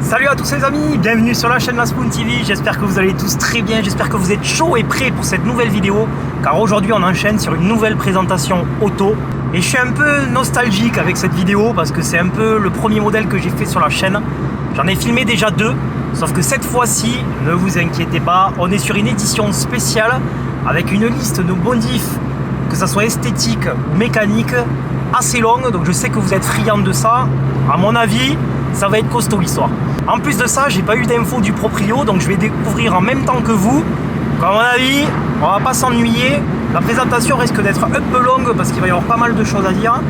Salut à tous les amis, bienvenue sur la chaîne La Spoon TV, j'espère que vous allez tous très bien, j'espère que vous êtes chauds et prêts pour cette nouvelle vidéo, car aujourd'hui on enchaîne sur une nouvelle présentation auto, et je suis un peu nostalgique avec cette vidéo, parce que c'est un peu le premier modèle que j'ai fait sur la chaîne. J'en ai filmé déjà deux, sauf que cette fois-ci, ne vous inquiétez pas, on est sur une édition spéciale, avec une liste de modifs, que ça soit esthétique ou mécanique, assez longue, donc je sais que vous êtes friands de ça. À mon avis, ça va être costaud l'histoire. En plus de ça, j'ai pas eu d'infos du proprio, donc je vais découvrir en même temps que vous. Donc à mon avis, on va pas s'ennuyer. La présentation risque d'être un peu longue parce qu'il va y avoir pas mal de choses à dire,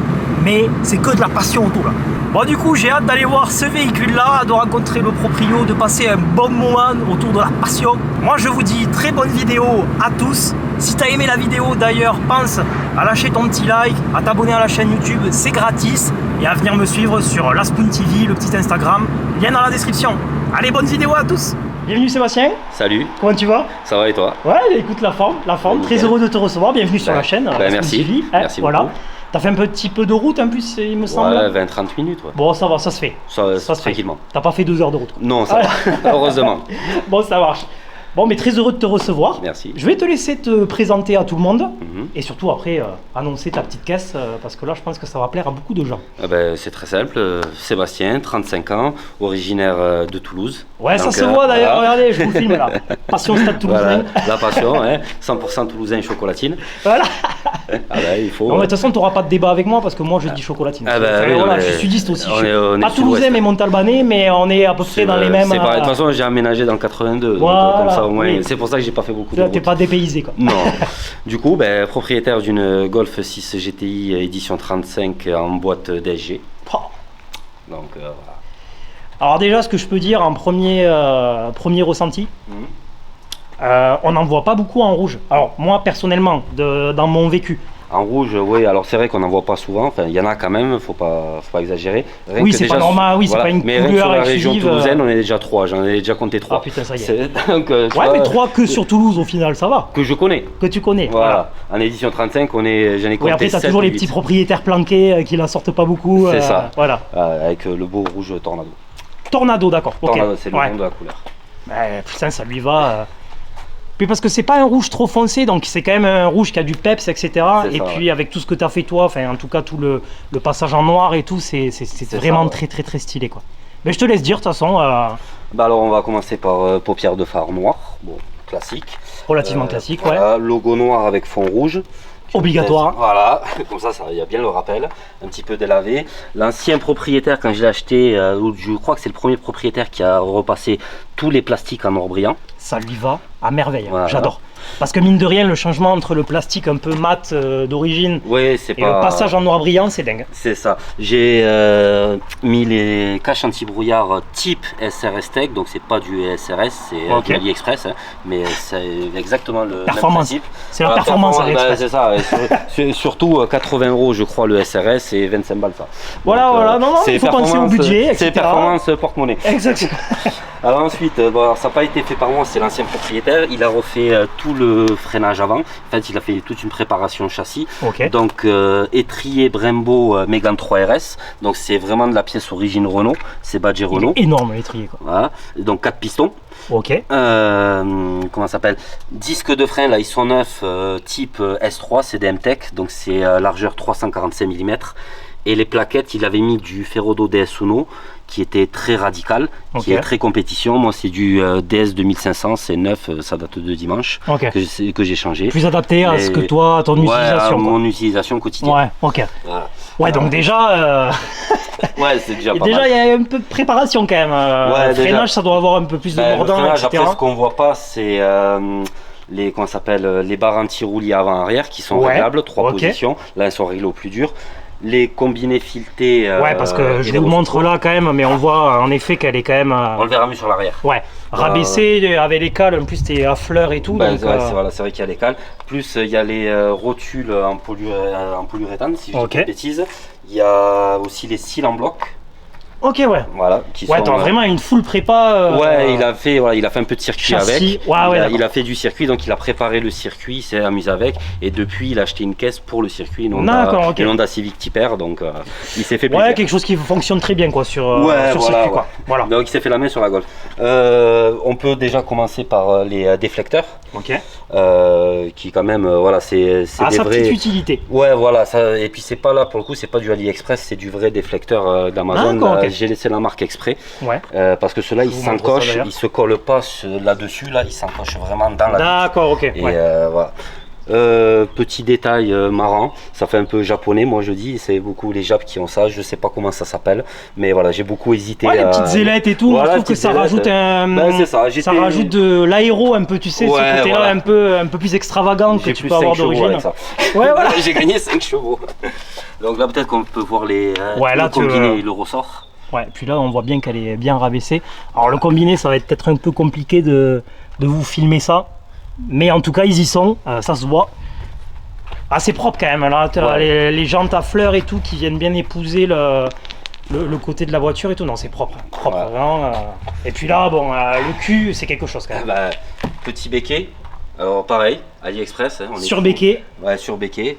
mais c'est que de la passion auto là. Bon, du coup, j'ai hâte d'aller voir ce véhicule-là, de rencontrer le proprio, de passer un bon moment autour de la passion. Moi, je vous dis très bonne vidéo à tous. Si tu as aimé la vidéo, d'ailleurs, pense à lâcher ton petit like, à t'abonner à la chaîne YouTube, c'est gratis, et à venir me suivre sur La Spoon TV, le petit Instagram, lien dans la description. Allez, bonne vidéo à tous. Bienvenue Sébastien. Salut. Comment tu vas? Ça va et toi? Ouais, écoute, la forme. Très heureux de te recevoir. Bienvenue sur la chaîne. La merci. Spoon TV. Merci voilà. beaucoup. T'as fait un petit peu de route en plus, il me semble. Ouais, 20-30 minutes. Ouais. Bon, ça va, ça se fait. Ça se fait tranquillement. T'as pas fait 2 heures de route, quoi. Non, ça va. Heureusement. Bon, ça marche. Bon, mais très heureux de te recevoir. Merci. Je vais te laisser te présenter à tout le monde et surtout après annoncer ta petite caisse parce que là, je pense que ça va plaire à beaucoup de gens. C'est très simple. Sébastien, 35 ans, originaire de Toulouse. Ouais, donc, ça se voit d'ailleurs. Voilà. Regardez, je vous filme là. Passion Stade Toulousain. Voilà, la passion, hein. 100% toulousain chocolatine. Voilà. Il faut. Non, mais de toute façon, tu n'auras pas de débat avec moi parce que moi, je dis chocolatine. Oui, voilà, je suis sudiste aussi. On est pas toulousain, mais montalbanais, mais on est à peu près dans les mêmes. C'est pareil. De toute façon, j'ai aménagé dans le 82. Voilà, donc, comme ça, au moins, oui. c'est pour ça que j'ai pas fait beaucoup de route. T'es pas dépaysé, quoi. Non. Du coup, propriétaire d'une Golf 6 GTI édition 35 en boîte DSG. Oh. Donc voilà. Alors déjà, ce que je peux dire en premier ressenti, on n'en voit pas beaucoup en rouge. Alors moi, personnellement, dans mon vécu. En rouge, oui, alors c'est vrai qu'on n'en voit pas souvent, enfin il y en a quand même, faut pas exagérer. Rien Oui, que c'est déjà pas normal, oui, voilà. c'est pas une mais couleur sur la région exclusive, toulousaine, on est déjà 3, j'en ai déjà compté 3. Ah putain, ça y est. Donc, ouais, mais 3 que sur Toulouse au final, ça va. que je connais. Que tu connais. Voilà. En édition 35, j'en ai compté. Oui, après, t'as 7 toujours les 8. petits propriétaires planqués qui la sortent pas beaucoup. C'est ça. Voilà. Avec le beau rouge Tornado. Tornado, d'accord. Tornado, ok. c'est le nom de la couleur. Putain, ça lui va. Puis parce que c'est pas un rouge trop foncé, donc c'est quand même un rouge qui a du peps, etc. Et puis avec tout ce que tu as fait toi, enfin en tout cas tout le passage en noir et tout, c'est vraiment très stylé quoi. Mais je te laisse dire de toute façon. Alors on va commencer par paupières de phare noires, bon classique. Relativement classique, voilà, ouais. Logo noir avec fond rouge. Obligatoire. Voilà, comme ça il y a bien le rappel, un petit peu délavé. L'ancien propriétaire, quand je l'ai acheté, je crois que c'est le premier propriétaire qui a repassé tous les plastiques en or brillant. Ça lui va à merveille, voilà. J'adore. Parce que mine de rien, le changement entre le plastique un peu mat d'origine et le passage en noir brillant, c'est dingue. C'est ça. J'ai mis les caches anti-brouillard type SRS Tech, donc c'est pas du SRS, c'est du AliExpress, hein, mais c'est exactement le même principe. C'est la performance AliExpress. C'est ça. Surtout 80 € je crois le SRS et 25 balles ça. Voilà, non, il faut penser au budget, etc. C'est performance porte-monnaie. Exactement. Alors ensuite, ça n'a pas été fait par moi, c'est l'ancien propriétaire. Il a refait tout le freinage avant. En fait, il a fait toute une préparation châssis. Donc étrier Brembo Mégane 3 RS. Donc c'est vraiment de la pièce origine Renault. C'est badgé Renault. Énorme l'étrier quoi. Voilà. Donc 4 pistons. Comment ça s'appelle? Disque de frein là, ils sont neufs, type S3, c'est des MTech. Donc c'est largeur 345 mm. Et les plaquettes, il avait mis du Ferrodo DS Uno qui était très radical, qui est très compétition. Moi, c'est du DS 2500, c'est neuf, ça date de dimanche, que j'ai changé. Plus adapté à ce que toi, à ton utilisation. À mon utilisation quotidienne. Ouais, ok. Voilà. Ouais, donc déjà. Ouais, c'est déjà pas mal. Déjà, il y a un peu de préparation quand même. Le freinage, ça doit avoir un peu plus de mordant, freinage, etc. Après, ce qu'on voit pas, c'est les barres anti-roulis avant-arrière qui sont réglables, 3 positions. Là, elles sont réglées au plus dur. Les combinés filetés. Ouais, parce que je vous montre là quand même, mais on voit en effet qu'elle est quand même. On le verra mieux sur l'arrière. Ouais, rabaissée avec les cales, en plus t'es à fleurs et tout. Donc, c'est vrai qu'il y a les cales. Plus il y a les rotules en polyuréthane, si je dis pas de bêtises. Il y a aussi les cils en bloc. Ok, ouais. Voilà. Ouais, t'as vraiment une full prépa. Ouais, il a fait un peu de circuit châssis. avec. Ouais, il a fait du circuit, donc il a préparé le circuit, il s'est amusé avec. Et depuis, il a acheté une caisse pour le circuit, une Honda Civic Type R, donc il s'est fait plaisir. Ouais, quelque chose qui fonctionne très bien quoi, sur circuit. Quoi. Voilà. Donc il s'est fait la main sur la Golf. On peut déjà commencer par les déflecteurs. Ok. Qui quand même, voilà, c'est des sa vrais... petite utilité. Ouais, voilà, ça, et puis c'est pas là, pour le coup, c'est pas du AliExpress, c'est du vrai déflecteur d'Amazon. Okay. J'ai laissé la marque exprès, ouais. parce que ceux-là, ils s'encochent, ils se collent pas là-dessus, là, ils s'encochent vraiment dans la... D'accord, ok. Et voilà. Petit détail marrant, ça fait un peu japonais, moi je dis, c'est beaucoup les Japs qui ont ça, je sais pas comment ça s'appelle, mais voilà, j'ai beaucoup hésité. Ouais, les petites ailettes et tout, voilà, je trouve que ça rajoute ça rajoute de l'aéro un peu, tu sais, ce côté-là un peu plus extravagant que tu peux avoir d'origine. Ouais, voilà. J'ai gagné 5 chevaux. Donc là, peut-être qu'on peut voir le combiné, le ressort. Ouais, puis là, on voit bien qu'elle est bien rabaissée. Alors le combiné, ça va être peut-être un peu compliqué de vous filmer ça. Mais en tout cas, ils y sont, ça se voit. Ah, c'est propre quand même, là, les jantes à fleurs et tout qui viennent bien épouser le côté de la voiture et tout. Non, c'est propre, vraiment. Et puis là, bon, le cul, c'est quelque chose quand même. Petit béquet, alors pareil, AliExpress. Hein, sur-béquet. Ouais, sur-béquet,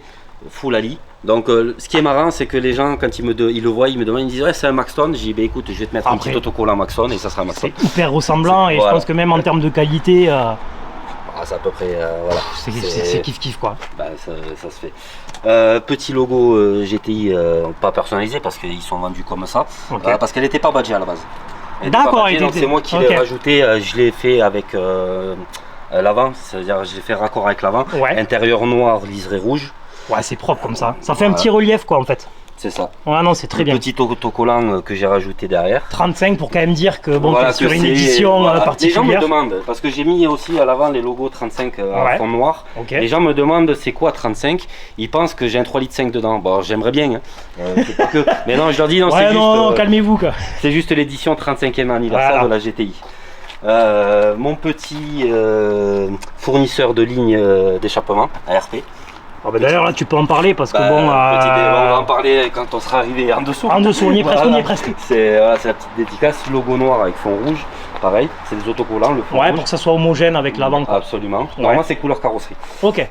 full Ali. Donc, ce qui est marrant, c'est que les gens, quand ils le voient, ils me demandent, ils me disent, ouais, c'est un Maxton. J'ai dit, bah, écoute, je vais te mettre un petit autocollant Maxton et ça sera un Maxton. C'est hyper ressemblant et je pense que même en termes de qualité. C'est à peu près, voilà. C'est kiff quoi. Ça se fait. Petit logo GTI, pas personnalisé parce qu'ils sont vendus comme ça. Okay. Parce qu'elle n'était pas badgée à la base. D'accord, c'est moi qui l'ai rajouté. Je l'ai fait avec l'avant, c'est-à-dire je l'ai fait raccord avec l'avant. Ouais. Intérieur noir, liseré rouge. Ouais, c'est propre comme ça. Ça fait un petit relief quoi en fait. C'est ça. Ouais, non, c'est très bien. Petit autocollant que j'ai rajouté derrière. 35 pour quand même dire que bon, voilà, sur une édition particulière. Les gens me demandent, parce que j'ai mis aussi à l'avant les logos 35 en fond noir. Okay. Les gens me demandent c'est quoi 35. Ils pensent que j'ai un 3,5 litres dedans. Bon, j'aimerais bien. Hein. Pas que... Mais non, je leur dis non, c'est juste. Non, calmez-vous quoi. C'est juste l'édition 35e anniversaire de la GTI. Mon petit fournisseur de ligne d'échappement, ARP. Oh bah d'ailleurs là tu peux en parler parce que bon... on va en parler quand on sera arrivé en dessous. En dessous, on y est presque. C'est la petite dédicace, logo noir avec fond rouge, pareil, c'est des autocollants, le fond rouge. Pour que ça soit homogène avec l'avant. Absolument, normalement c'est couleur carrosserie. Ok.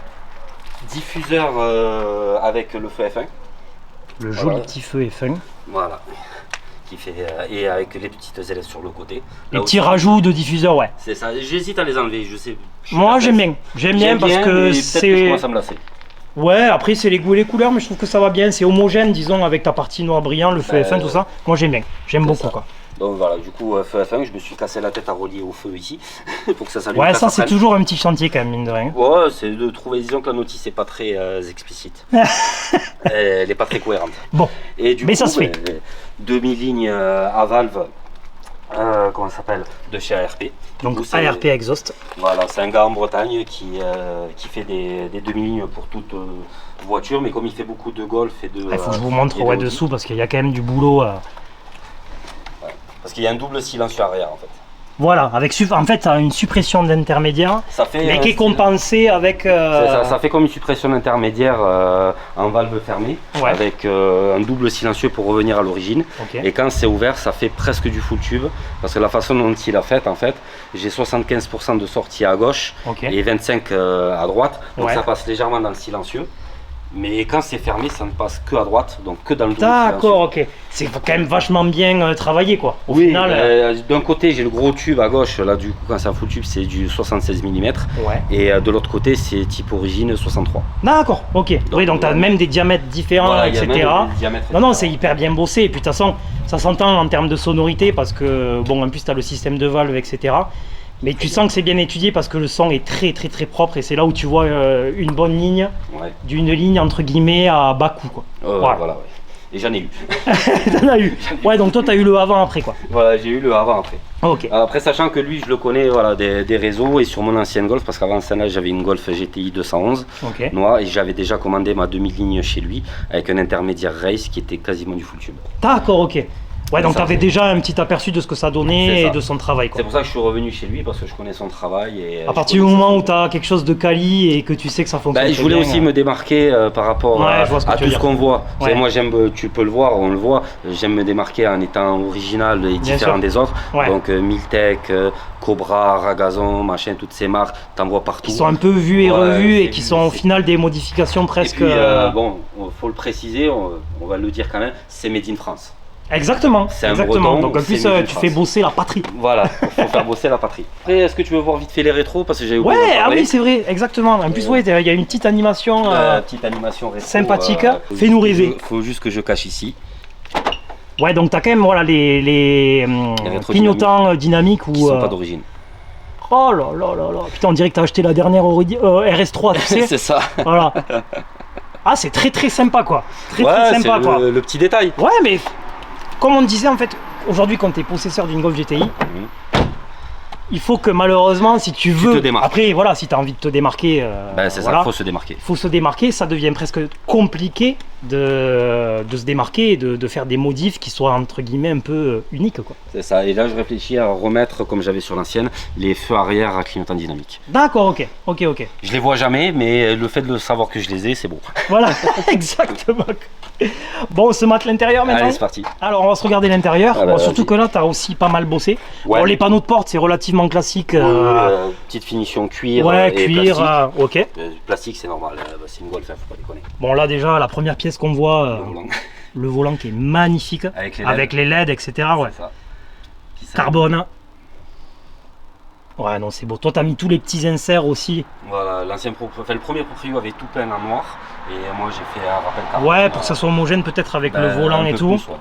Diffuseur avec le feu F1. Le joli petit feu F1. Voilà. Qui fait, et avec les petites ailettes sur le côté. Les petits rajouts de diffuseur, ouais. C'est ça, j'hésite à les enlever, je sais. Moi j'aime bien parce que c'est... Je commence à me lasser. Ouais, après c'est les goûts et les couleurs, mais je trouve que ça va bien, c'est homogène, disons, avec ta partie noir brillant, le feu F1, tout ça. Moi j'aime beaucoup quoi. Donc voilà, du coup, feu F1, je me suis cassé la tête à relier au feu ici, pour que ça s'allume. Ouais, ça c'est toujours un petit chantier quand même, mine de rien. Ouais, c'est de trouver, disons que la notice n'est pas très explicite. Elle n'est pas très cohérente. Bon, et du mais coup, ça se fait. Demi-ligne à valve, comment ça s'appelle, de chez ARP. Donc ARP Exhaust. Voilà, c'est un gars en Bretagne qui fait des demi-lignes pour toute voiture, mais comme il fait beaucoup de Golf et de... Il faut que je vous montre dessous parce qu'il y a quand même du boulot. Parce qu'il y a un double silencieux arrière en fait. Voilà, en fait ça a une suppression d'intermédiaire, mais qui est compensée avec... Ça fait comme une suppression d'intermédiaire en valve fermée, avec un double silencieux pour revenir à l'origine. Okay. Et quand c'est ouvert, ça fait presque du full tube, parce que la façon dont il a fait, en fait, j'ai 75% de sortie à gauche et 25% à droite, donc ça passe légèrement dans le silencieux. Mais quand c'est fermé, ça ne passe que à droite, donc que dans le double silencieux. D'accord, ok. C'est quand même vachement bien travaillé, quoi. Au oui, final, d'un côté, j'ai le gros tube à gauche. Là, du coup, quand c'est un full tube, c'est du 76 mm. Ouais. Et de l'autre côté, c'est type origine 63. D'accord, ok. Donc, oui, donc tu as même des diamètres différents, etc. Non, c'est hyper bien bossé. Et puis, de toute façon, ça s'entend en termes de sonorité parce que, bon, en plus, tu as le système de valve, etc. Mais tu sens que c'est bien étudié parce que le son est très propre et c'est là où tu vois une bonne ligne, d'une ligne entre guillemets à bas coût quoi. Voilà. Et j'en ai eu. T'en as eu. Ouais, donc toi t'as eu le avant après quoi. Voilà, j'ai eu le avant après. Ok. Après sachant que lui je le connais des réseaux et sur mon ancienne Golf parce qu'avant celle-là j'avais une Golf GTI 211 noire et j'avais déjà commandé ma demi-ligne chez lui avec un intermédiaire race qui était quasiment du full tube. D'accord, ok. Ouais, donc tu avais déjà un petit aperçu de ce que ça donnait et de son travail, quoi. C'est pour ça que je suis revenu chez lui, parce que je connais son travail. Et à partir du moment où tu as quelque chose de quali et que tu sais que ça fonctionne. Je voulais aussi me démarquer par rapport à tout ce qu'on voit. Ouais. Moi, tu peux le voir, on le voit, j'aime me démarquer en étant original et différent des autres. Ouais. Donc Miltech, Cobra, Ragazon, machin, toutes ces marques, t'en vois partout. Qui sont un peu vus et revus et qui sont au final des modifications presque. Et puis, bon, faut le préciser, on va le dire quand même, c'est made in France. Exactement, c'est exactement. Breton, donc en plus tu fais bosser la patrie. Voilà, il faut faire bosser la patrie. Après, est-ce que tu veux voir vite fait les rétros, parce que j'ai oublié d'en parler. Ah oui, c'est vrai, exactement. En plus, il y a une petite animation, rétro, sympathique. Fais-nous rêver. Il faut juste que je cache ici. Ouais, donc t'as quand même les clignotants dynamiques qui sont pas d'origine. Oh là là là là. Putain, on dirait que t'as acheté la dernière RS3, tu sais. C'est ça. Voilà. Ah, c'est très très sympa, quoi. Très sympa, quoi. Le petit détail. Ouais, mais comme on disait, en fait, aujourd'hui, quand tu es possesseur d'une Golf GTI, il faut que malheureusement, si tu veux. Après, voilà, si tu as envie de te démarquer. C'est ça, il faut se démarquer. Il faut se démarquer, ça devient presque compliqué de se démarquer et de faire des modifs qui soient entre guillemets un peu uniques, quoi. C'est ça, et là je réfléchis à remettre, comme j'avais sur l'ancienne, les feux arrière à clignotant dynamique. D'accord, ok. Je les vois jamais, mais le fait de savoir que je les ai, c'est bon. Voilà, exactement. Bon, on se mate l'intérieur maintenant. Allez, c'est parti. Alors, on va se regarder l'intérieur. Surtout que là, tu as aussi pas mal bossé. Ouais. Bon, les panneaux de porte, c'est relativement classique. Petite finition cuir. Ouais, cuir, plastique. Ok. Plastique, c'est normal. C'est une Golf, faut pas déconner. Bon, là, déjà, la première pièce qu'on voit, le volant qui est magnifique. Avec les LED, etc. Ouais. Ça. Carbone. Ouais, non, c'est beau. Toi, tu as mis tous les petits inserts aussi. Voilà, le premier proprio avait tout peint en noir. Et moi, j'ai fait un rappel carbone. Ouais, pour que ça soit homogène peut-être avec le volant et tout. Plus, ouais.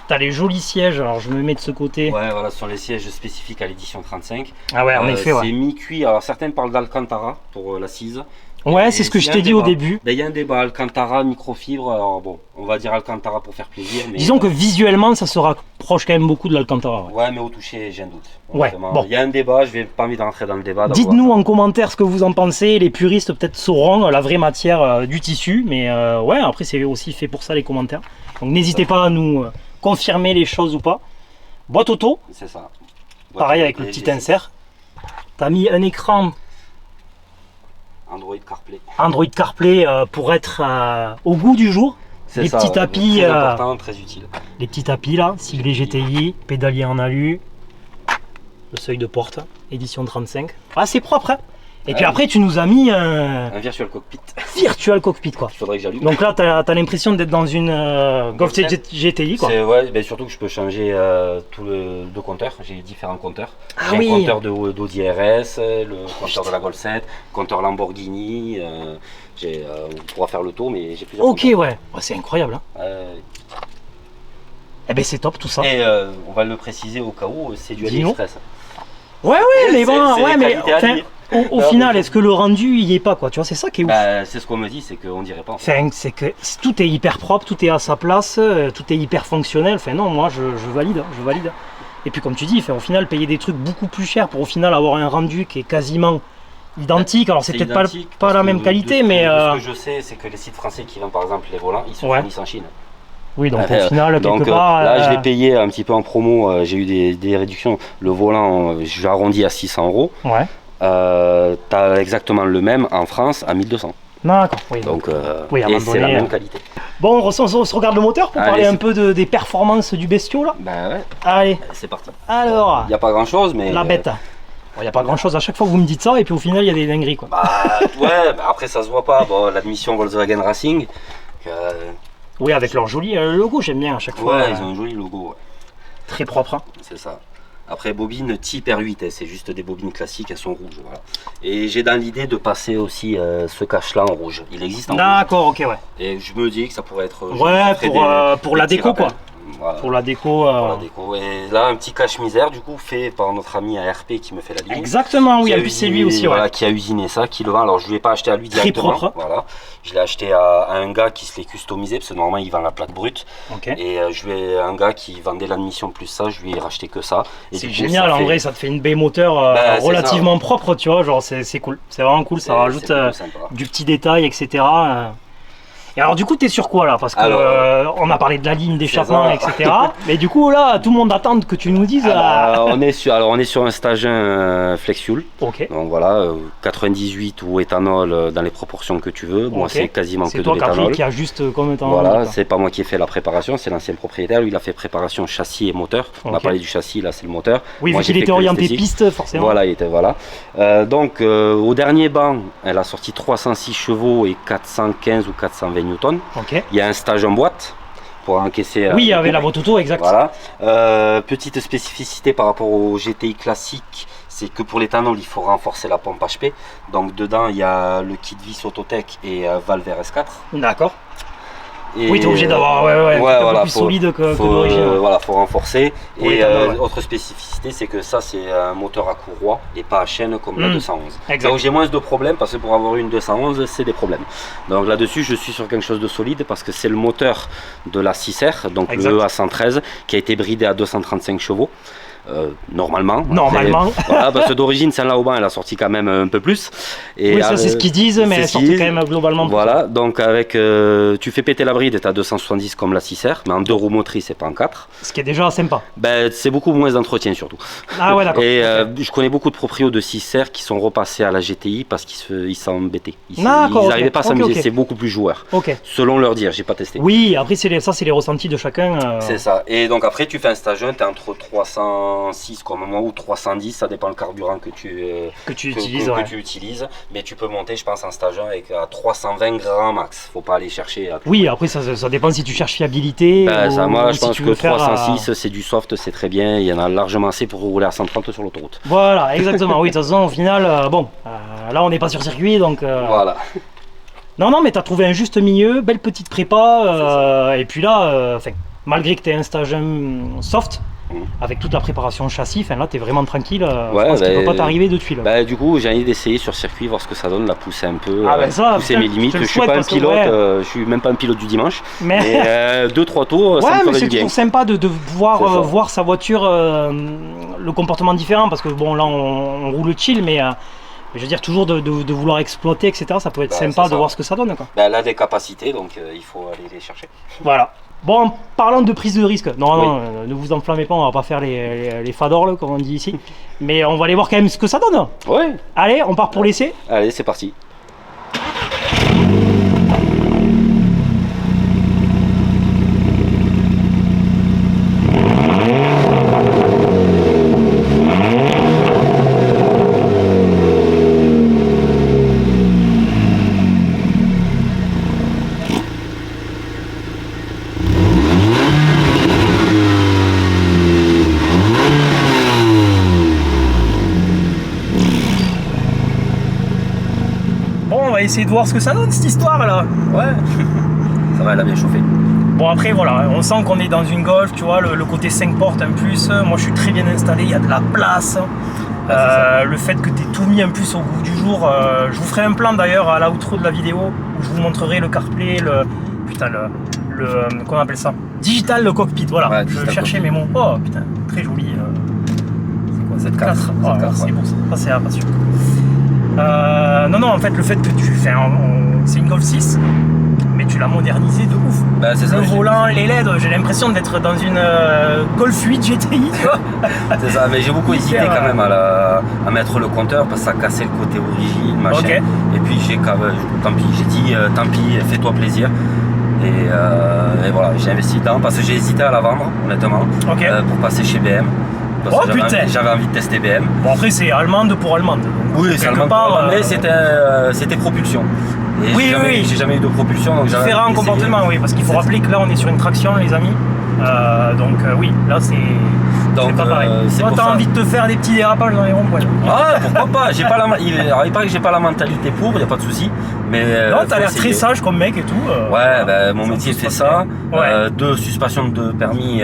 T'as les jolis sièges, alors je me mets de ce côté. Ouais, voilà, ce sont les sièges spécifiques à l'édition 35. Ah ouais, en effet, ouais. C'est mi-cuir, alors certains parlent d'Alcantara pour l'assise. Ouais, c'est ce que je t'ai dit au début. Il y a un débat, Alcantara, microfibre, alors bon, on va dire Alcantara pour faire plaisir. Mais disons que visuellement, ça se rapproche quand même beaucoup de l'Alcantara. Ouais, mais au toucher, j'ai un doute. Ouais, bon. Il y a un débat, je vais pas envie d'entrer dans le débat. Dites-nous en commentaire ce que vous en pensez, les puristes peut-être sauront la vraie matière du tissu, mais ouais, après c'est aussi fait pour ça les commentaires. Donc n'hésitez pas à nous confirmer les choses ou pas. Boîte auto. C'est ça. Pareil avec le petit insert. T'as mis un écran Android CarPlay pour être au goût du jour. Les petits tapis, très important, très utile. Les petits tapis là, siglé GTI, pédalier en alu, le seuil de porte, édition 35. Ah, c'est propre, hein. Et puis après, tu nous as mis un virtual cockpit. Virtual cockpit, quoi. Il faudrait que j'allume. Donc là, tu as l'impression d'être dans une Golf GTI, quoi. Ouais, mais surtout que je peux changer de compteur. J'ai différents compteurs. Ah, j'ai un compteur d'Audi RS, le compteur de la Golf 7, compteur Lamborghini. On pourra faire le tour, mais j'ai plusieurs compteurs. Ouais. C'est incroyable, hein. Eh ben c'est top tout ça. Et on va le préciser au cas où, c'est du AliExpress. Ouais, mais bon, au final, est-ce que le rendu y est pas, quoi? Tu vois, c'est ça qui est ouf. C'est ce qu'on me dit, c'est qu'on dirait pas. Enfin, c'est que tout est hyper propre, tout est à sa place, tout est hyper fonctionnel. Enfin non, moi je valide. Et puis comme tu dis, au final, payer des trucs beaucoup plus chers pour au final avoir un rendu qui est quasiment identique. Alors c'est peut-être pas la même qualité, mais ce que je sais, c'est que les sites français qui vendent par exemple les volants, ils se fournissent en Chine. Oui, donc au final, quelque part. Là, je l'ai payé un petit peu en promo, j'ai eu des réductions. Le volant, je l'ai arrondi à 600 €. Ouais. T'as exactement le même en France à 1200. D'accord, oui. Donc, et c'est la même qualité. Bon, on se regarde le moteur pour parler un peu des performances du bestiau là. Ouais. Allez. C'est parti. Alors. Il n'y a pas grand chose, mais. La bête. Il n'y a pas grand chose à chaque fois que vous me dites ça, et puis au final, il y a des dingueries, quoi. Après, ça se voit pas. Bon, l'admission Volkswagen Racing. Oui, avec leur joli logo, j'aime bien à chaque fois. Ouais, ils ont un joli logo. Ouais. Très propre. Hein. C'est ça. Après, bobine type R8, c'est juste des bobines classiques, elles sont rouges. Voilà. Et j'ai dans l'idée de passer aussi ce cache-là en rouge. Il existe en rouge. D'accord, ok, ouais. Et je me dis que ça pourrait être. Ouais, pour la déco, quoi. Voilà. Pour la déco. Et là, un petit cache-misère, du coup, fait par notre ami ARP qui me fait la ligne. Exactement, oui, c'est lui aussi. Voilà, qui a usiné ça, qui le vend. Alors, je ne l'ai pas acheté à lui directement. Très propre. Voilà. Je l'ai acheté à un gars qui se l'est customisé, parce que normalement, il vend la plaque brute. Okay. Et un gars qui vendait l'admission plus ça, je lui ai racheté que ça. C'est génial, en vrai, ça te fait une baie moteur relativement propre, tu vois. Genre, c'est cool. C'est vraiment cool, ça rajoute du petit détail, etc. Et alors du coup, tu es sur quoi là? Parce que on a parlé de la ligne d'échappement, etc. Mais du coup là, tout le monde attend que tu nous dises. On est sur un stage 1 flex fuel. Ok. Donc voilà, 98 ou éthanol dans les proportions que tu veux. Moi, c'est quasiment que de l'éthanol. C'est toi qui ajuste comme étant. Voilà, c'est pas moi qui ai fait la préparation, c'est l'ancien propriétaire. Lui, il a fait préparation châssis et moteur. On a parlé du châssis, là c'est le moteur. Oui, vu qu'il était orienté piste, forcément. Voilà, il était donc au dernier banc, elle a sorti 306 chevaux et 415 ou 420 newtons. Ok. Il y a un stage en boîte pour encaisser. Oui, avec la boîte auto, exact. Voilà. Petite spécificité par rapport au GTI classique, c'est que pour l'éthanol, il faut renforcer la pompe HP. Donc dedans, il y a le kit vis Autotech et valve RS4. D'accord. Et oui, tu es obligé d'avoir un peu plus solide que l'origine. Voilà, faut renforcer. Oui, et autre spécificité, c'est que ça, c'est un moteur à courroie et pas à chaîne comme la 211. Exact. Donc j'ai moins de problèmes parce que pour avoir une 211, c'est des problèmes. Donc là-dessus, je suis sur quelque chose de solide parce que c'est le moteur de la 6R, donc le EA113, qui a été bridé à 235 chevaux. Normalement. Voilà, parce que d'origine, celle-là au banc, elle a sorti quand même un peu plus. Et oui, ça c'est ce qu'ils disent, mais elle sortait quand même globalement. Voilà, donc avec, tu fais péter la bride et tu as 270 comme la 6R, mais en 2 roues motrices et pas en 4. Ce qui est déjà sympa. Ben, c'est beaucoup moins d'entretien surtout. Ah ouais, d'accord. Et je connais beaucoup de proprios de 6R qui sont repassés à la GTI parce qu'ils s'embêtaient. Ils n'arrivaient pas à s'amuser, c'est beaucoup plus joueur. Selon leur dire, j'ai pas testé. Oui, après ça c'est les ressentis de chacun. C'est ça. Et donc après tu fais un stage 1, tu es entre 306 comme moi ou 310, ça dépend le carburant que tu utilises. Mais tu peux monter, je pense, en stage 1 avec à 320 grand max. Faut pas aller chercher à tout. Oui, après ça dépend si tu cherches fiabilité. Moi je pense que 306 c'est du soft, c'est très bien. Il y en a largement assez pour rouler à 130 sur l'autoroute. Voilà, exactement. Oui, de toute façon, au final, là on n'est pas sur circuit donc. Voilà. Non, mais tu as trouvé un juste milieu, belle petite prépa. Et puis là, malgré que tu aies un stage soft, avec toute la préparation châssis, là tu es vraiment tranquille, je pense qu'il ne peut pas t'arriver de tuiles. Du coup j'ai envie d'essayer sur circuit, voir ce que ça donne, la pousser un peu, pousser mes limites. Je suis pas un pilote, je suis même pas un pilote du dimanche, mais 2-3 tours ça me ferait du bien. C'est toujours sympa de pouvoir voir sa voiture, le comportement différent, parce que bon là on roule chill, mais je veux dire toujours de vouloir exploiter, etc. Ça peut être sympa de voir ce que ça donne. Elle a des capacités, donc il faut aller les chercher. Voilà. Bon, en parlant de prise de risque, non, ne vous enflammez pas, on va pas faire les fadors comme on dit ici, mais on va aller voir quand même ce que ça donne. Oui. Allez, on part pour l'essai. Allez, c'est parti. Essayer de voir ce que ça donne cette histoire là. Ouais, ça va, elle a bien chauffé. Bon après voilà, on sent qu'on est dans une Golf, tu vois, le côté 5 portes en plus, moi je suis très bien installé, il y a de la place. Le fait que tu aies tout mis en plus au goût du jour, je vous ferai un plan d'ailleurs à l'outro de la vidéo où je vous montrerai le CarPlay, comment on appelle ça, digital, le cockpit, voilà, je cherchais mes mots. Oh putain, très joli. C'est quoi, 7.4. C'est bon, ça c'est impatient. Non, en fait, le fait que tu fais c'est une Golf 6, mais tu l'as modernisé de ouf. Le volant, les LED, j'ai l'impression d'être dans une Golf 8 GTI, tu vois. C'est ça, mais j'ai beaucoup hésité quand même à mettre le compteur parce que ça cassait le côté origine, machin. Et puis j'ai dit tant pis, fais-toi plaisir. Et voilà, j'ai investi dedans parce que j'ai hésité à la vendre, honnêtement, pour passer chez BM. J'avais envie de tester BM. Bon après c'est allemande pour allemande. Oui, c'est allemande pour allemande, mais c'était propulsion. Et j'ai jamais eu de propulsion. Donc différent comportement, oui, parce qu'il faut rappeler que là on est sur une traction les amis. Oui, là c'est pas pareil. Toi t'as envie de te faire des petits dérapages dans les ronds-points. Ah pourquoi pas, il paraît que j'ai pas la mentalité pour, il y a pas de souci. Mais non, t'as l'air très sage comme mec et tout. Mon métier fait ça. 2 suspensions de permis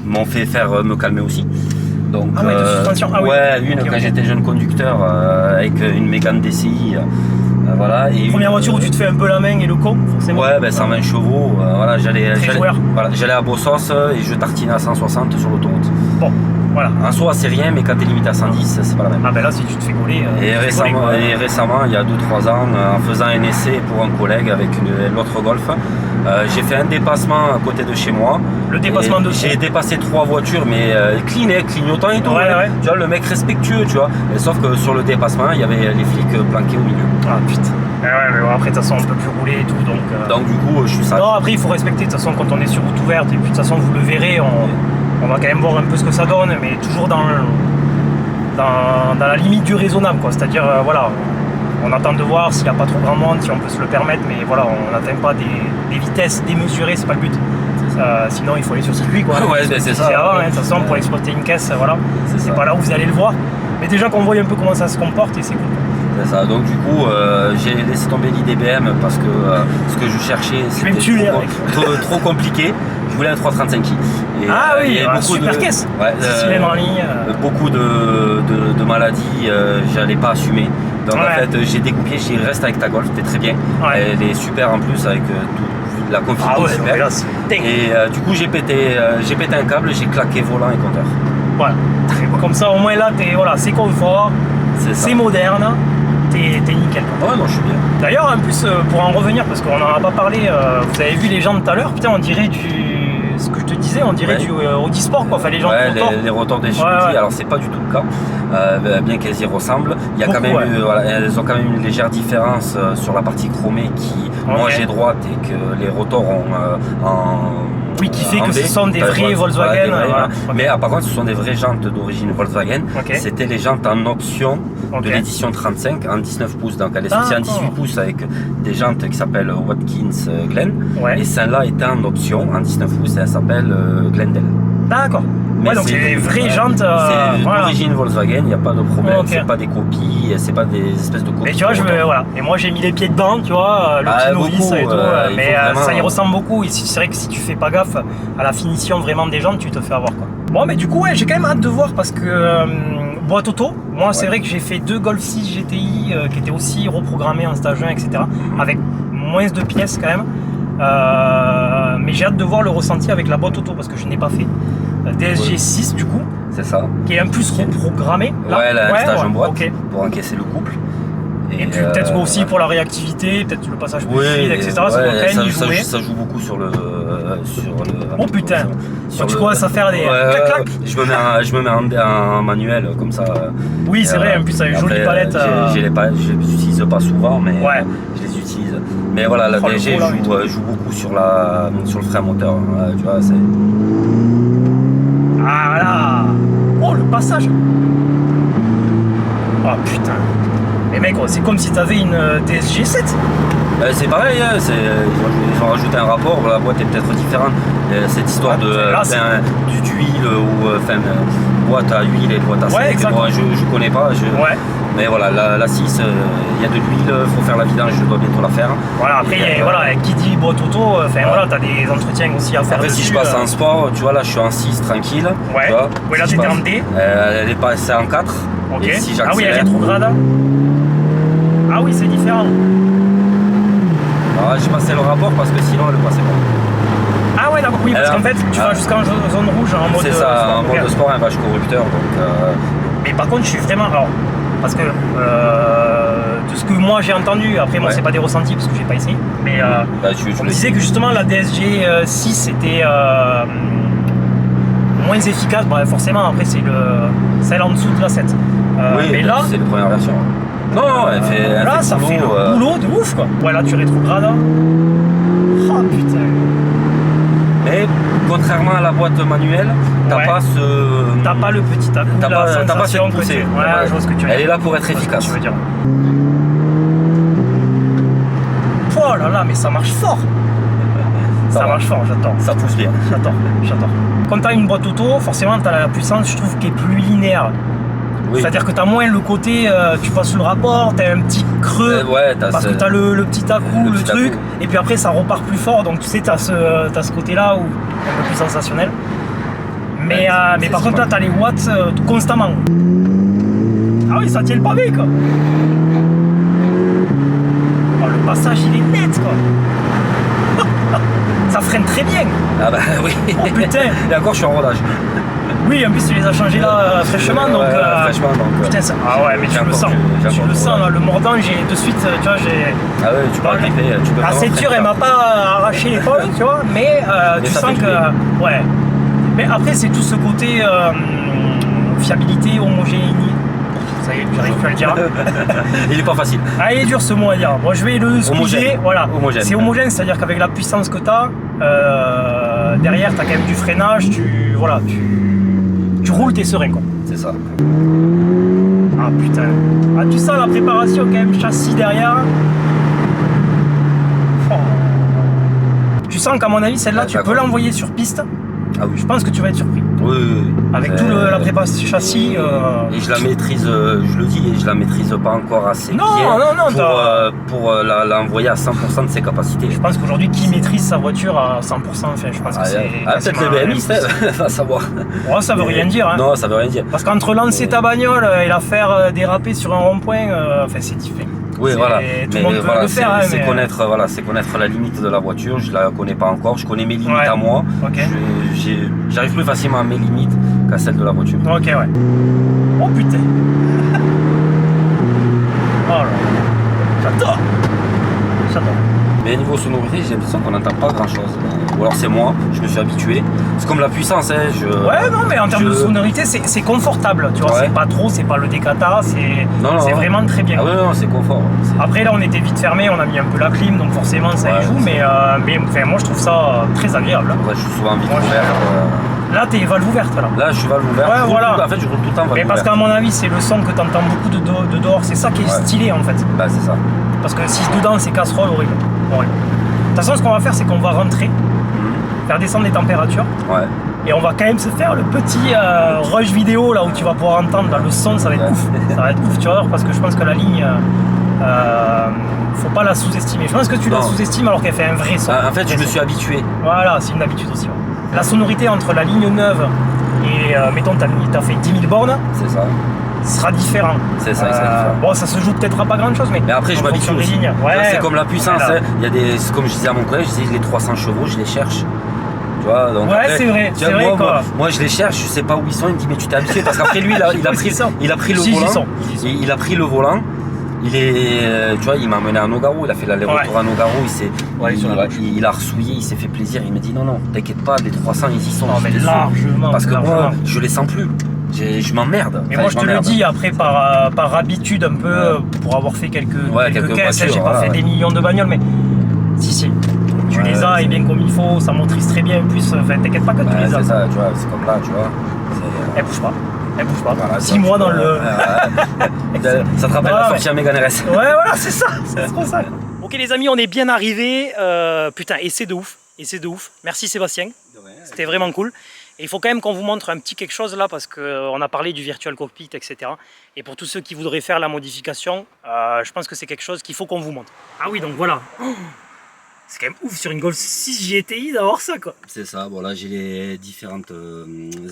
m'ont fait faire me calmer aussi. Donc, de suspension. Quand j'étais jeune conducteur avec une Mégane DCI. Première voiture où tu te fais un peu la main et le con, forcément. 120 chevaux. J'allais à Bossos et je tartinais à 160 sur l'autoroute. Bon, Voilà. En soi, c'est rien, mais quand tu es limité à 110, c'est pas la même. Ah ben là, si tu te fais gauler. Et récemment, il y a 2-3 ans, en faisant un essai pour un collègue avec l'autre Golf, j'ai fait un dépassement à côté de chez moi. Le dépassement de J'ai dépassé 3 voitures, mais clignotant et tout. Ouais. Tu vois, le mec respectueux, tu vois. Et sauf que sur le dépassement, il y avait les flics planqués au milieu. Ah putain. Ouais, mais bon, après, de toute façon, on peut plus rouler et tout. Donc du coup, je suis sage. Non, après, il faut respecter. De toute façon, quand on est sur route ouverte, et puis de toute façon, vous le verrez, on va quand même voir un peu ce que ça donne, mais toujours dans la limite du raisonnable, quoi. C'est-à-dire, voilà, on attend de voir s'il n'y a pas trop grand monde, si on peut se le permettre, mais voilà, on n'atteint pas des vitesses démesurées, c'est pas le but. Sinon, il faut aller sur circuit, quoi. Ouais, c'est ça. Avant, de toute façon, pour exploiter une caisse, voilà, c'est ça. pas là où vous allez le voir. Mais déjà qu'on voit un peu comment ça se comporte, et c'est cool. C'est ça. Donc du coup, j'ai laissé tomber l'IDBM parce que ce que je cherchais, c'était trop compliqué. Je voulais un 335i. Ah oui, super caisse. Ouais, cylindre en ligne. Beaucoup de maladies, j'allais pas assumer. Donc en fait, j'ai découpé, j'ai dit reste avec ta Golf, t'es très bien. Ouais. Elle est super en plus avec la config est super. Là, c'est dingue. Et du coup, j'ai pété un câble, j'ai claqué volant et compteur. Voilà. Comme ça, au moins là, c'est confort, c'est moderne. T'es nickel. Ouais, non, je suis bien. D'ailleurs, en plus, pour en revenir, parce qu'on n'en a pas parlé, vous avez vu les gens tout à l'heure, putain, on dirait ce que je te disais, on dirait du Audi Sport, quoi. Enfin, les gens les rotors des Suzuki, alors c'est pas du tout le cas, bien qu'elles y ressemblent. Il y a quand même elles ont quand même une légère différence sur la partie chromée qui, moi j'ai droite et que les rotors ont oui, qui fait que ce sont des vrais Volkswagen. Mais par contre, ce sont des vraies jantes d'origine Volkswagen. C'était les jantes en option de l'édition 35 en 19 pouces. Donc elle est sortie en 18 pouces avec des jantes qui s'appellent Watkins Glen. Et celle-là était en option en 19 pouces et elle s'appelle Glendale. D'accord. Ouais, donc c'est des vraies jantes. C'est d'origine Volkswagen, il n'y a pas de problème. C'est pas des copies, c'est pas des espèces de copies. Et tu vois, et moi j'ai mis les pieds dedans, tu vois, le petit novice et tout. Mais ça y ressemble beaucoup. C'est vrai que si tu fais pas gaffe à la finition vraiment des jantes, tu te fais avoir, quoi. Bon, mais du coup, j'ai quand même hâte de voir parce que boîte auto, moi c'est vrai que j'ai fait 2 Golf 6 GTI qui étaient aussi reprogrammés en stage 1, etc. Avec moins de pièces quand même. Mais j'ai hâte de voir le ressenti avec la boîte auto parce que je n'ai pas fait. DSG 6 du coup, c'est ça, qui est un plus reprogrammé. Ouais, là, un stage en boîte pour encaisser le couple. Et puis peut-être aussi pour la réactivité, peut-être le passage plus fluide, etc. Ça joue beaucoup sur le. Oh putain! Quand tu commences à faire des clac-clac. Je me mets en manuel comme ça. Oui, c'est vrai, en plus ça a une jolie palette. Je les utilise pas souvent, mais je les utilise. Mais voilà, la DSG joue beaucoup sur le frein moteur. Tu vois, c'est. Ah là! Oh, le passage! Oh putain! Mais mec, c'est comme si t'avais une DSG 7! C'est pareil, hein, ils ont rajouté un rapport, la boîte est peut-être différente. Cette histoire d'huile ou boîte à huile et boîte à sec, je connais pas. Mais voilà, la 6, il y a de l'huile, il faut faire la vidange, je dois bientôt la faire. Voilà, après, qui dit boîte auto, t'as des entretiens aussi à faire. Après, si je passe en sport, tu vois, là je suis en 6 tranquille. Ouais, là t'es en D. Elle est passée en 4. Et si ah oui, elle est rétrograde. Ah oui, c'est différent. Alors, j'ai passé le rapport parce que sinon elle ne passait pas. Ah ouais, d'accord, oui, parce qu'en fait, tu vas jusqu'en zone rouge en mode sport. C'est ça, en mode sport, un vache corrupteur. Mais par contre, je suis vraiment. Alors, parce que de ce que moi j'ai entendu, après, moi, c'est pas des ressentis parce que j'ai pas essayé. Mais on me disait que justement la DSG 6 était moins efficace. Bon, forcément, après, c'est celle en dessous de la 7. Oui, mais là, c'est la première version. Non, elle fait. Là, ça fait le boulot de ouf, quoi. Ouais, là, tu rétrogrades. Oh putain. Mais contrairement à la boîte manuelle, t'as pas ce. T'as pas le petit à coup. T'as pas cette poussée. Ouais, je vois ce que tu veux dire. Elle est là pour être efficace. Tu veux dire. Oh là là, mais ça marche fort. Ça marche fort, j'adore. Ça pousse bien. J'adore. Quand t'as une boîte auto, forcément, t'as la puissance, je trouve, qui est plus linéaire. Oui. C'est-à-dire que tu as moins le côté, tu passes le rapport, tu as un petit creux, parce que tu as le petit à-coup, le truc, et puis après ça repart plus fort, donc tu sais, tu as ce côté-là où un peu plus sensationnel. Mais par contre là, tu as les watts constamment. Ah oui, ça tient le pavé, quoi. Oh, le passage, il est net, quoi. Ça freine très bien. Ah bah oui. Oh putain. Et encore, je suis en rodage. Oui, en plus tu les as changés là fraîchement, donc... fraîchement, donc... Putain, ça... Ah ouais, mais tu le sens. Tu le sens, là, le mordant, j'ai de suite, tu vois, j'ai... Ah ouais, tu peux gripper, tu peux... La ceinture, elle m'a pas arraché l'épaule, tu vois, mais tu sens que... Ouais. Mais après, c'est tout ce côté fiabilité, homogénéité. Ça y est, j'arrive plus à le dire. Il est pas facile. Ah, il est dur ce mot à dire. Moi, je vais le squeezer. Voilà. C'est homogène, c'est-à-dire qu'avec la puissance que tu as, derrière, tu as quand même du freinage, tu roules, t'es serein, quoi. C'est ça. Ah putain. Ah, tu sens la préparation quand même, châssis derrière. Oh. Tu sens qu'à mon avis, celle-là, tu peux l'envoyer sur piste. Ah oui. Je pense que tu vas être surpris. Oui. Avec tout la préparation châssis. Et je la maîtrise, je le dis, et je la maîtrise pas encore assez bien pour l'envoyer à 100% de ses capacités. Je pense qu'aujourd'hui, qui maîtrise sa voiture à 100%, enfin, je pense que c'est... peut-être les BMI, va savoir. Ouais, ça veut rien dire. Hein. Non, ça veut rien dire. Parce qu'entre lancer ta bagnole et la faire déraper sur un rond-point, c'est différent. Oui, voilà. Tout le monde peut le faire. C'est connaître la limite de la voiture. Je la connais pas encore. Je connais mes limites à moi. Okay. J'arrive plus facilement à mes limites qu'à celles de la voiture. Ok, ouais. Oh putain. Oh là. J'adore. Mais niveau sonorité, j'ai l'impression qu'on n'entend pas grand chose. Ou alors c'est moi, je me suis habitué. C'est comme la puissance, hein. Ouais, non, mais en termes de sonorité, c'est confortable. Tu vois, c'est pas trop, c'est pas le décata, c'est vraiment très bien. Ah ouais, non, c'est confort. Après, là, on était vite fermé, on a mis un peu la clim, donc forcément ça y joue. Mais enfin, moi, je trouve ça très agréable. Ouais, je suis souvent vite ouvert. Là, t'es valve ouverte là. Là, je suis valve ouverte. Ouais, voilà. En fait, je roule tout le temps valve ouverte. Mais parce qu'à mon avis, c'est le son que t'entends beaucoup de dehors. C'est ça qui est stylé en fait. Bah, c'est ça. Parce que si dedans, c'est casserole, horrible. De toute façon, ce qu'on va faire, c'est qu'on va rentrer, faire descendre les températures. Ouais. Et on va quand même se faire le petit rush vidéo là où tu vas pouvoir entendre là, le son, ça va être ouf. Ça va être ouf, tu vois, parce que je pense que la ligne. Faut pas la sous-estimer. Je pense que tu la sous-estimes alors qu'elle fait un vrai son. En fait, je me suis habitué. Voilà, c'est une habitude aussi. Ouais. La sonorité entre la ligne neuve et mettons, t'as fait 10 000 bornes. C'est ça. Sera différent. C'est ça, sera différent. Bon, ça se joue peut-être à pas grand chose, mais après, je m'habitue aussi. C'est comme la puissance. Hein. Il y a comme je disais à mon collègue, je disais les 300 chevaux, je les cherche. Tu vois, donc après, c'est vrai, c'est vrai quoi. Moi, je les cherche, je sais pas où ils sont. Il me dit, mais tu t'es habitué parce qu'après lui, il a pris le volant. Il a pris le volant. Tu vois, il m'a emmené à Nogaro, il a fait l'aller-retour à Nogaro, il a ressouillé, il s'est fait plaisir. Il m'a dit non, t'inquiète pas, les 300 ils y sont. Non, mais largement. Parce que moi, je les sens plus. Je m'emmerde. Mais moi je te le dis après par habitude un peu pour avoir fait quelques caisses, j'ai pas fait des millions de bagnoles mais si tu les as et bien comme il faut, ça motorise très bien en plus, t'inquiète pas que tu les as. C'est ça, tu vois, c'est comme là, tu vois. Elle bouge pas. Voilà, 6 mois dans le... Ça te rappelle la sortie à Mégane RS. Ouais voilà c'est ça, c'est trop ça. Ok les amis, on est bien arrivés, putain essai de ouf, merci Sébastien, c'était vraiment cool. Et il faut quand même qu'on vous montre un petit quelque chose là parce qu'on a parlé du Virtual Cockpit, etc. Et pour tous ceux qui voudraient faire la modification, je pense que c'est quelque chose qu'il faut qu'on vous montre. Ah oui, donc voilà. C'est quand même ouf sur une Golf 6 GTI d'avoir ça quoi. C'est ça, bon là j'ai les différentes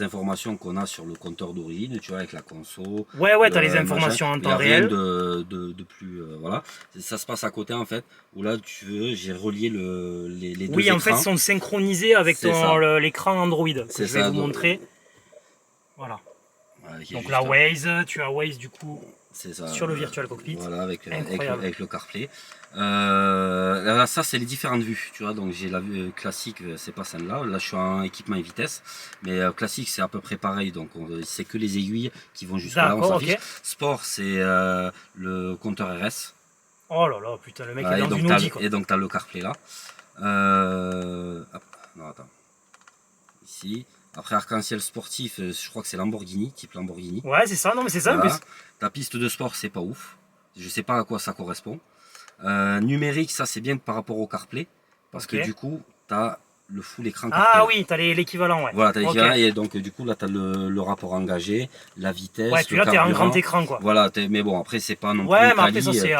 informations qu'on a sur le compteur d'origine, tu vois, avec la conso. Ouais, t'as les informations en temps réel. Rien de plus, voilà. Ça se passe à côté en fait, où là tu veux, j'ai relié les deux écrans. Oui, en fait, ils sont synchronisés avec l'écran Android que je vais vous montrer. Voilà. Donc la Waze, tu as Waze du coup sur le Virtual Cockpit. Voilà, avec le CarPlay. Là, ça c'est les différentes vues, tu vois. Donc j'ai la vue classique, c'est pas celle-là. Là je suis en équipement et vitesse, mais classique c'est à peu près pareil. Donc c'est que les aiguilles qui vont jusque là. On s'affiche. Sport c'est le compteur RS. Oh là là, putain, le mec est dans une Audi quoi. Et donc t'as le CarPlay là. Non attends. Ici. Après arc-en-ciel sportif, je crois que c'est Lamborghini, type Lamborghini. Ouais c'est ça, non mais c'est ça. Voilà. Ta piste de sport c'est pas ouf. Je sais pas à quoi ça correspond. Numérique, ça c'est bien par rapport au CarPlay parce que du coup tu as le full écran CarPlay. Ah oui, tu as l'équivalent, ouais. Voilà, tu as l'équivalent et donc du coup là tu as le rapport engagé, la vitesse. Ouais, puis là tu es en grand écran quoi. Voilà, mais bon, après c'est pas non plus. Ouais, mais après ça c'est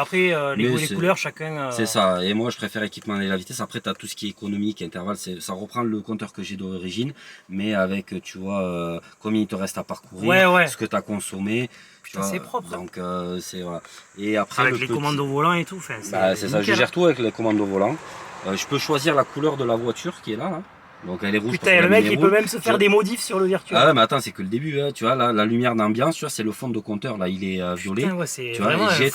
les couleurs chacun. C'est ça, et moi je préfère équipement et la vitesse. Après tu as tout ce qui est économique, intervalle, ça reprend le compteur que j'ai d'origine, mais avec tu vois combien il te reste à parcourir, ce que tu as consommé. Putain, c'est propre. Donc c'est voilà. Et après avec les commandes au volant et tout, c'est ça, je gère tout avec les commandes au volant. Je peux choisir la couleur de la voiture qui est là. Donc elle est rouge. Putain, le mec il peut même se faire des modifs sur le virtuel. Ah ouais, mais attends, c'est que le début, hein, tu vois, là, la lumière d'ambiance, tu vois, c'est le fond de compteur, là, il est violet. Putain, ouais, c'est tu vois, vraiment j'ai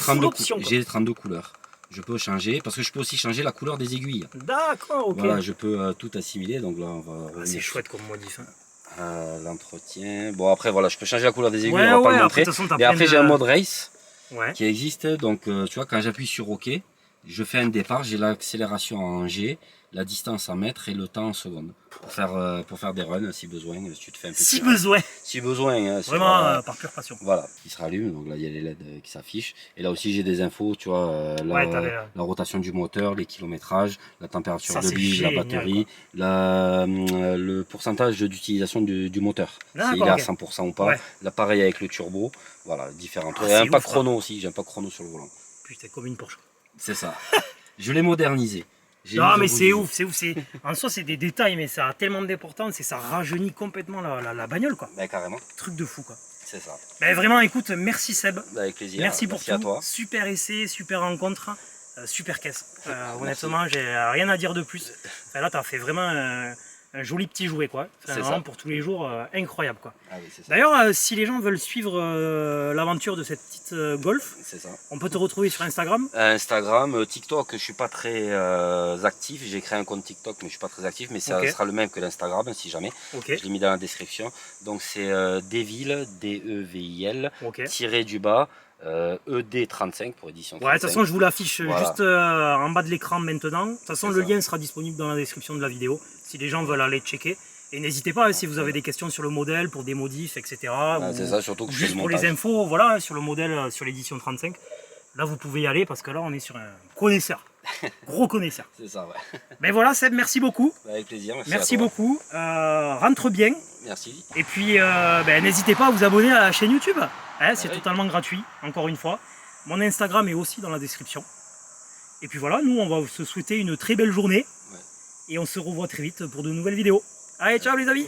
j'ai 32 couleurs. Je peux changer, parce que je peux aussi changer la couleur des aiguilles. D'accord, ok. Voilà, je peux tout assimiler, donc là, on va... c'est chouette comme modif. Hein. L'entretien... Bon, après, voilà, je peux changer la couleur des aiguilles, ouais, on va pas le après, montrer. Et après, j'ai un mode race ouais. qui existe, donc, tu vois, quand j'appuie sur OK, je fais un départ, j'ai l'accélération en G, la distance en mètres et le temps en secondes. Pour faire des runs si besoin, si tu te fais un peu. Si besoin. Si besoin. Hein, vraiment par pure passion. Voilà, qui se rallume, donc là il y a les LED qui s'affichent. Et là aussi j'ai des infos, tu vois, la rotation du moteur, les kilométrages, la température de l'huile, la batterie, le pourcentage d'utilisation du moteur. S'il est à 100% ou pas. Ouais. Là pareil avec le turbo, voilà, différents. Il y a un pack chrono aussi, j'ai un pack chrono sur le volant. Putain, comme une Porsche. C'est ça. Je l'ai modernisé. Non mais c'est ouf, en soi c'est des détails mais ça a tellement d'importance et ça rajeunit complètement la bagnole quoi. Ben carrément. Truc de fou quoi. C'est ça. Ben vraiment écoute, merci Seb. Ben, avec plaisir. Merci pour tout. À toi. Super essai, super rencontre, super caisse. Honnêtement j'ai rien à dire de plus. Enfin, là t'as fait vraiment un joli petit jouet quoi. Enfin, vraiment pour tous les jours, incroyable quoi. Ah, oui, d'ailleurs si les gens veulent suivre l'aventure de cette petite Golf, on peut te retrouver sur Instagram. Instagram, TikTok, je suis pas très actif. J'ai créé un compte TikTok mais je suis pas très actif, mais ça sera le même que l'Instagram si jamais. Je l'ai mis dans la description. Donc c'est Devil, D-E-V-I-L, tiré du bas. ED35 pour édition 35. Ouais, de toute façon je vous l'affiche juste en bas de l'écran maintenant. De toute façon le lien sera disponible dans la description de la vidéo si les gens veulent aller checker. Et n'hésitez pas si vous avez des questions sur le modèle, pour des modifs, etc. C'est ça, surtout que juste pour les infos, voilà, sur le modèle, sur l'édition 35. Là vous pouvez y aller parce que là on est sur un connaisseur. Gros connaisseur. C'est ça, ouais. Mais voilà Seb, merci beaucoup. Avec plaisir, merci beaucoup. Rentre bien. Merci. Et puis n'hésitez pas à vous abonner à la chaîne YouTube. C'est totalement gratuit, encore une fois. Mon Instagram est aussi dans la description. Et puis voilà, nous on va se souhaiter une très belle journée. Et on se revoit très vite pour de nouvelles vidéos. Allez, ciao les amis.